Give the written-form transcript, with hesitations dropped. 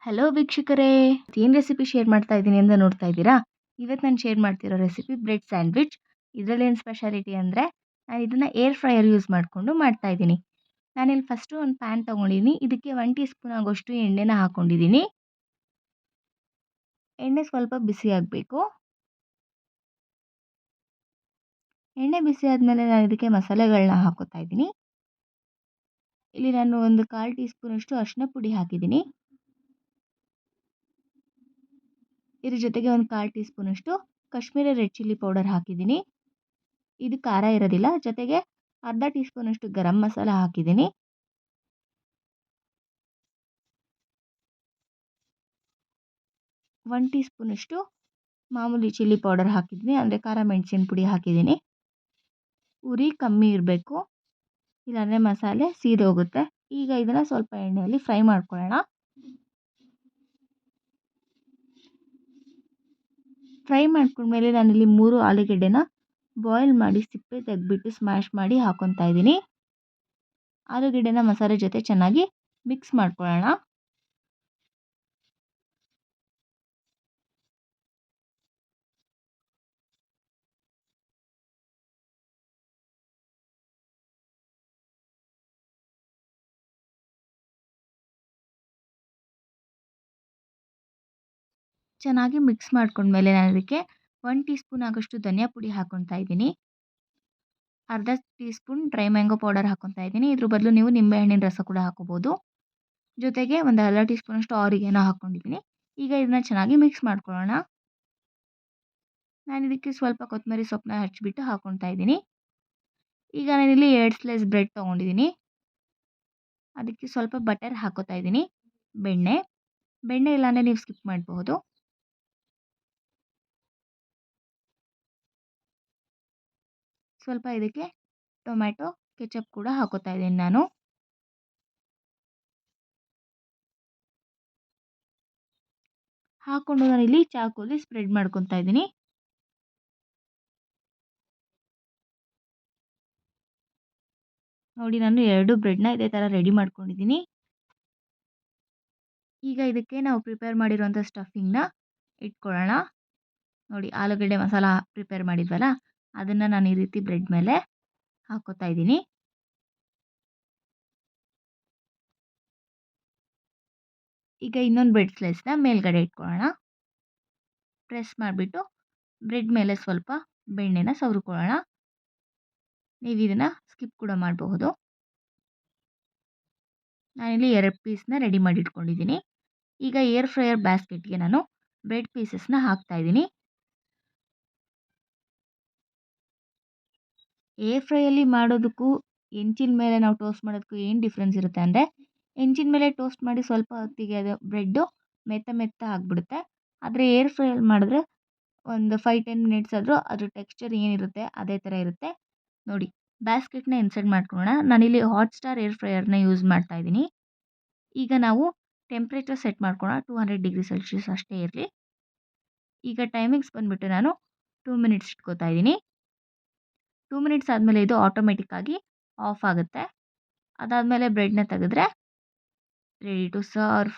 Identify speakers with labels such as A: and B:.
A: Hello ವೀಕ್ಷಕರೇ, ಏನು recipe share ಮಾಡ್ತಾ ಇದ್ದೀನಿ ಅಂತ ನೋಡ್ತಾ ಇದ್ದೀರಾ? ಇವತ್ತು ನಾನು ಶೇರ್ ಮಾಡ್ತಿರೋ ರೆಸಿಪಿ ಬ್ರೆಡ್ ಸ್ಯಾಂಡ್ವಿಚ್. ಇದರಲ್ಲಿ ಏನು ಸ್ಪೆಷಾಲಿಟಿ ಅಂದರೆ ನಾನು ಇದನ್ನು ಏರ್ ಫ್ರೈಯರ್ ಯೂಸ್ ಮಾಡಿಕೊಂಡು ಮಾಡ್ತಾ ಇದ್ದೀನಿ. ನಾನಿಲ್ಲಿ ಫಸ್ಟು ಒಂದು ಪ್ಯಾನ್ ತೊಗೊಂಡಿದ್ದೀನಿ. ಇದಕ್ಕೆ 1 ಟೀ ಸ್ಪೂನ್ ಆಗೋಷ್ಟು ಎಣ್ಣೆನ ಹಾಕ್ಕೊಂಡಿದ್ದೀನಿ. ಎಣ್ಣೆ ಸ್ವಲ್ಪ ಬಿಸಿ ಆಗಬೇಕು. ಎಣ್ಣೆ ಬಿಸಿ ಆದಮೇಲೆ ನಾನು ಇದಕ್ಕೆ ಮಸಾಲೆಗಳನ್ನ ಹಾಕೋತಾ ಇದ್ದೀನಿ. ಇಲ್ಲಿ ನಾನು ಒಂದು 1/4 ಟೀ ಸ್ಪೂನಷ್ಟು ಅರಿಶಿನ ಪುಡಿ ಹಾಕಿದ್ದೀನಿ. ಇದ್ರ ಜೊತೆಗೆ ಒಂದು 1/4 ಟೀ ಸ್ಪೂನಷ್ಟು ಕಾಶ್ಮೀರಿ ರೆಡ್ ಚಿಲ್ಲಿ ಪೌಡರ್ ಹಾಕಿದ್ದೀನಿ. ಇದು ಖಾರ ಇರೋದಿಲ್ಲ. ಜೊತೆಗೆ ಅರ್ಧ ಟೀ ಸ್ಪೂನಷ್ಟು ಗರಂ ಮಸಾಲ ಹಾಕಿದ್ದೀನಿ. ಒಂದು ಟೀ ಸ್ಪೂನಷ್ಟು ಮಾಮೂಲಿ ಚಿಲ್ಲಿ ಪೌಡರ್ ಹಾಕಿದ್ದೀನಿ, ಅಂದರೆ ಖಾರ ಮೆಣಸಿನ ಪುಡಿ ಹಾಕಿದ್ದೀನಿ. ಉರಿ ಕಮ್ಮಿ ಇರಬೇಕು, ಇಲ್ಲಾಂದರೆ ಮಸಾಲೆ ಸೀದೋಗುತ್ತೆ. ಈಗ ಇದನ್ನು ಸ್ವಲ್ಪ ಎಣ್ಣೆಯಲ್ಲಿ ಫ್ರೈ ಮಾಡ್ಕೊಳ್ಳೋಣ. ಫ್ರೈ ಮಾಡ್ಕೊಂಡ್ಮೇಲೆ ನಾನಿಲ್ಲಿ 3 ಆಲೂಗೆಡ್ಡೆನ ಬಾಯ್ಲ್ ಮಾಡಿ ಸಿಪ್ಪೆ ತೆಗೆದ್ಬಿಟ್ಟು ಸ್ಮ್ಯಾಶ್ ಮಾಡಿ ಹಾಕೊತಾ ಇದ್ದೀನಿ. ಆಲೂಗೆಡ್ಡೆನ ಮಸಾಲೆ ಜೊತೆ ಚೆನ್ನಾಗಿ ಮಿಕ್ಸ್ ಮಾಡ್ಕೊಳ್ಳೋಣ. ಚೆನ್ನಾಗಿ ಮಿಕ್ಸ್ ಮಾಡ್ಕೊಂಡ್ಮೇಲೆ ನಾನು ಅದಕ್ಕೆ 1 ಟೀ ಸ್ಪೂನ್ ಆಗೋಷ್ಟು ಧನಿಯಾ ಪುಡಿ ಹಾಕ್ಕೊತಾ ಇದ್ದೀನಿ. ಅರ್ಧ tea spoon dry mango powder ಹಾಕ್ಕೊತಾ ಇದ್ದೀನಿ. ಇದ್ರ ಬದಲು ನೀವು ನಿಂಬೆಹಣ್ಣಿನ ರಸ ಕೂಡ ಹಾಕೋಬೋದು. ಜೊತೆಗೆ ಒಂದು ಅರ್ಧ ಟೀ ಸ್ಪೂನಷ್ಟು ಆರಿಗೇನೋ ಹಾಕ್ಕೊಂಡಿದ್ದೀನಿ. ಈಗ ಇದನ್ನ ಚೆನ್ನಾಗಿ ಮಿಕ್ಸ್ ಮಾಡ್ಕೊಳ್ಳೋಣ. ನಾನು ಇದಕ್ಕೆ ಸ್ವಲ್ಪ ಕೊತ್ತಂಬರಿ ಸೊಪ್ಪನ್ನ ಹಚ್ಚಿಬಿಟ್ಟು ಹಾಕ್ಕೊತಾ ಇದ್ದೀನಿ. ಈಗ ನಾನಿಲ್ಲಿ 2 ಸ್ಲೈಸ್ ಬ್ರೆಡ್ ತೊಗೊಂಡಿದ್ದೀನಿ. ಅದಕ್ಕೆ ಸ್ವಲ್ಪ ಬಟರ್ ಹಾಕೋತಾ ಇದ್ದೀನಿ. ಬೆಣ್ಣೆ ಇಲ್ಲಾಂದರೆ ನೀವು ಸ್ಕಿಪ್ ಮಾಡಬಹುದು. ಸ್ವಲ್ಪ ಇದಕ್ಕೆ ಟೊಮ್ಯಾಟೊ ಕೆಚಪ್ ಕೂಡ ಹಾಕೋತಾ ಇದ್ದೀನಿ ನಾನು. ಹಾಕ್ಕೊಂಡು ನಾನಿಲ್ಲಿ ಚಾಕುಲಿ ಸ್ಪ್ರೆಡ್ ಮಾಡ್ಕೊತಾ ಇದ್ದೀನಿ. ನೋಡಿ, ನಾನು 2 ಬ್ರೆಡ್ನ ಇದೇ ಥರ ರೆಡಿ ಮಾಡ್ಕೊಂಡಿದ್ದೀನಿ. ಈಗ ಇದಕ್ಕೆ ನಾವು ಪ್ರಿಪೇರ್ ಮಾಡಿರೋಂಥ ಸ್ಟಫಿಂಗ್ನ ಇಟ್ಕೊಳ್ಳೋಣ. ನೋಡಿ, ಆಲೂಗಡ್ಡೆ ಮಸಾಲ ಪ್ರಿಪೇರ್ ಮಾಡಿದ್ವಲ್ಲ, ಅದನ್ನು ನಾನು ಈ ರೀತಿ ಬ್ರೆಡ್ ಮೇಲೆ ಹಾಕೋತಾ ಇದ್ದೀನಿ. ಈಗ ಇನ್ನೊಂದು ಬ್ರೆಡ್ ಸ್ಲೈಸ್ನ ಮೇಲ್ಗಡೆ ಇಟ್ಕೊಳ್ಳೋಣ. ಪ್ರೆಸ್ ಮಾಡಿಬಿಟ್ಟು ಬ್ರೆಡ್ ಮೇಲೆ ಸ್ವಲ್ಪ ಬೆಣ್ಣೆನ ಸವರ್ಕೊಳ್ಳೋಣ. ನೀವು ಇದನ್ನು ಸ್ಕಿಪ್ ಕೂಡ ಮಾಡಬಹುದು. ನಾನಿಲ್ಲಿ 2 ಪೀಸ್ನ ರೆಡಿ ಮಾಡಿ ಇಟ್ಕೊಂಡಿದ್ದೀನಿ. ಈಗ ಏರ್ ಫ್ರೈಯರ್ ಬ್ಯಾಸ್ಕೆಟ್ಗೆ ನಾನು ಬ್ರೆಡ್ ಪೀಸಸ್ನ ಹಾಕ್ತಾ ಇದ್ದೀನಿ. ಏರ್ ಫ್ರೈಯಲ್ಲಿ ಮಾಡೋದಕ್ಕೂ ಹೆಂಚಿನ ಮೇಲೆ ನಾವು ಟೋಸ್ಟ್ ಮಾಡೋದಕ್ಕೂ ಏನು ಡಿಫ್ರೆನ್ಸ್ ಇರುತ್ತೆ ಅಂದರೆ, ಹೆಂಚಿನ ಮೇಲೆ ಟೋಸ್ಟ್ ಮಾಡಿ ಸ್ವಲ್ಪ ಹೊತ್ತಿಗೆ ಅದು ಬ್ರೆಡ್ಡು ಮೆತ್ತ ಆಗಿಬಿಡುತ್ತೆ. ಆದರೆ ಏರ್ ಫ್ರೈಯಲ್ಲಿ ಮಾಡಿದ್ರೆ ಒಂದು 5-10 ಮಿನಿಟ್ಸ್ ಆದರೂ ಅದ್ರ ಟೆಕ್ಸ್ಚರ್ ಏನಿರುತ್ತೆ ಅದೇ ಥರ ಇರುತ್ತೆ. ನೋಡಿ, ಬ್ಯಾಸ್ಕೆಟ್ನ ಇನ್ಸರ್ಟ್ ಮಾಡ್ಕೊಳ್ಳೋಣ. ನಾನಿಲ್ಲಿ ಹಾಟ್ ಸ್ಟಾರ್ ಏರ್ ಫ್ರೈಯರ್ನ ಯೂಸ್ ಮಾಡ್ತಾ ಇದ್ದೀನಿ. ಈಗ ನಾವು ಟೆಂಪ್ರೇಚರ್ ಸೆಟ್ ಮಾಡ್ಕೊಳ್ಳೋಣ. 200 ಡಿಗ್ರಿ ಸೆಲ್ಸಿಯಸ್ ಅಷ್ಟೇ ಇರಲಿ. ಈಗ ಟೈಮಿಂಗ್ಸ್ ಬಂದುಬಿಟ್ಟು ನಾನು 2 ಮಿನಿಟ್ಸ್ ಇಟ್ಕೋತಾ ಇದ್ದೀನಿ. 2 ಮಿನಿಟ್ಸ್ ಆದಮೇಲೆ ಇದು ಆಟೋಮೆಟಿಕ್ಕಾಗಿ ಆಫ್ ಆಗುತ್ತೆ. ಅದಾದಮೇಲೆ ಬ್ರೆಡ್ನ ತೆಗೆದ್ರೆ ರೆಡಿ ಟು ಸರ್ವ್.